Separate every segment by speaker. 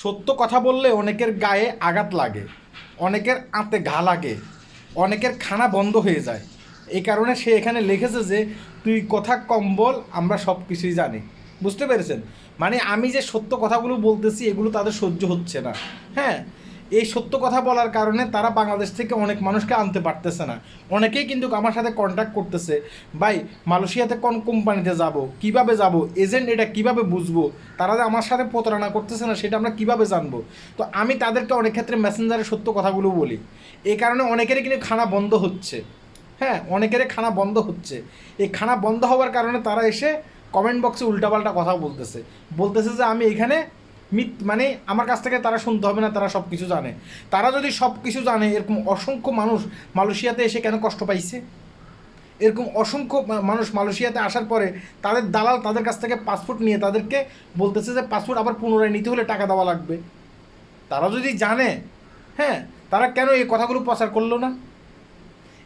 Speaker 1: সত্য কথা বললে অনেকের গায়ে আঘাত লাগে, অনেকের আঁতে ঘা লাগে, অনেকের খানা বন্ধ হয়ে যায়। এই কারণে সে এখানে লিখেছে যে তুই কথা কম বল, আমরা সব কিছুই জানি। বুঝতে পেরেছেন? মানে আমি যে সত্য কথাগুলো বলতেছি এগুলো তাদের সহ্য হচ্ছে না। হ্যাঁ, এই সত্য কথা বলার কারণে তারা বাংলাদেশ থেকে অনেক মানুষকে আনতে পারতেছে না। অনেকেই কিন্তু আমার সাথে কন্ট্যাক্ট করতেছে, ভাই মালয়েশিয়াতে কোন কোম্পানিতে যাব, কিভাবে যাব, এজেন্ট এটা কিভাবে বুঝবো, তারা যে আমার সাথে প্রতারণা করতেছে না সেটা আমরা কিভাবে জানবো। তো আমি তাদেরকে অনেক ক্ষেত্রে মেসেঞ্জারে সত্য কথাগুলো বলি। এই কারণে অনেকেরই কিন্তু খানা বন্ধ হচ্ছে। হ্যাঁ, অনেকেরই খানা বন্ধ হচ্ছে। এই খানা বন্ধ হওয়ার কারণে তারা এসে কমেন্ট বক্সে উল্টাপাল্টা কথা বলতেছে যে আমি এখানে মানে আমার কাছ থেকে তারা শুনতে হবে না, তারা সব কিছু জানে। তারা যদি সব কিছু জানে, এরকম অসংখ্য মানুষ মালয়েশিয়াতে এসে কেন কষ্ট পাইছে? এরকম অসংখ্য মানুষ মালয়েশিয়াতে আসার পরে তাদের দালাল তাদের কাছ থেকে পাসপোর্ট নিয়ে তাদেরকে বলতেছে যে পাসপোর্ট আবার পুনরায় নিতে হলে টাকা দেওয়া লাগবে। তারা যদি জানে, হ্যাঁ, তারা কেন এই কথাগুলো প্রচার করলো না?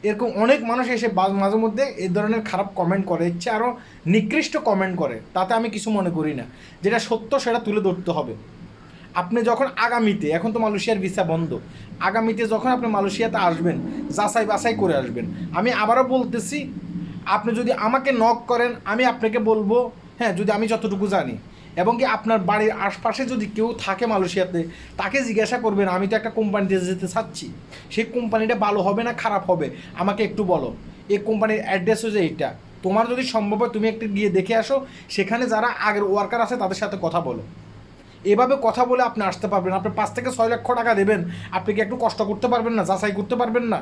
Speaker 1: এরকম অনেক মানুষ এসে মাঝে মধ্যে এই ধরনের খারাপ কমেন্ট করে, ইচ্ছে আরও নিকৃষ্ট কমেন্ট করে, তাতে আমি কিছু মনে করি না। যেটা সত্য সেটা তুলে ধরতে হবে। আপনি যখন আগামীতে, এখন তো মালয়েশিয়ার ভিসা বন্ধ, আগামীতে যখন আপনি মালয়েশিয়াতে আসবেন যাচাই বাছাই করে আসবেন। আমি আবারও বলতেছি, আপনি যদি আমাকে নক করেন আমি আপনাকে বলবো, হ্যাঁ, যদি আমি যতটুকু জানি, এবং কি আপনার বাড়ির আশপাশে যদি কেউ থাকে মালয়েশিয়াতে, তাকে জিজ্ঞাসা করবেন আমি তো একটা কোম্পানিতে যেতে চাচ্ছি, সেই কোম্পানিটা ভালো হবে না খারাপ হবে আমাকে একটু বলো, এই কোম্পানির অ্যাড্রেস হচ্ছে এইটা, তোমার যদি সম্ভব হয় তুমি একটু গিয়ে দেখে আসো, সেখানে যারা আগের ওয়ার্কার আছে তাদের সাথে কথা বলো। এভাবে কথা বলে আপনি আসতে পারবেন। আপনি 5 থেকে 6 লক্ষ টাকা দেবেন, আপনি কি একটু কষ্ট করতে পারবেন না, যাচাই করতে পারবেন না?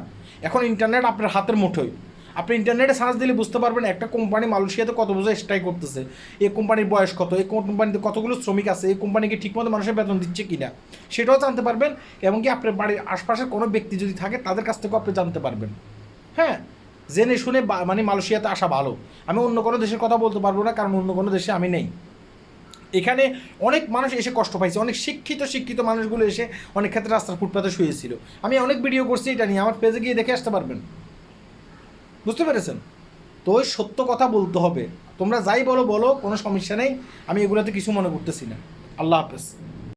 Speaker 1: এখন ইন্টারনেট আপনার হাতের মুঠোয়, আপনি ইন্টারনেটে সার্চ দিলে বুঝতে পারবেন একটা কোম্পানি মালয়েশিয়াতে কত বছর স্ট্রাইক করতেছে, এই কোম্পানির বয়স কত, এই কোম্পানিতে কতগুলো শ্রমিক আছে, এই কোম্পানিকে ঠিকমতো মানুষের বেতন দিচ্ছে কিনা সেটাও জানতে পারবেন। এবং কি আপনার বাড়ির আশপাশের কোনো ব্যক্তি যদি থাকে তাদের কাছ থেকেও আপনি জানতে পারবেন। হ্যাঁ, জেনে শুনে মানে মালয়েশিয়াতে আসা ভালো। আমি অন্য কোনো দেশের কথা বলতে পারবো না, কারণ অন্য কোনো দেশে আমি নেই। এখানে অনেক মানুষ এসে কষ্ট পাইছে, অনেক শিক্ষিত মানুষগুলো এসে অনেক ক্ষেত্রে রাস্তার ফুটপাতে শুয়েছিল। আমি অনেক ভিডিও করছি এটা নিয়ে, আমার পেজে গিয়ে দেখে আসতে পারবেন। বুঝতে পেরেছেন? তো ওই সত্য কথা বলতে হবে। তোমরা যাই বলো বলো, কোনো সমস্যা নেই, আমি এগুলোতে কিছু মনে করতেছি না। আল্লাহ হাফেজ।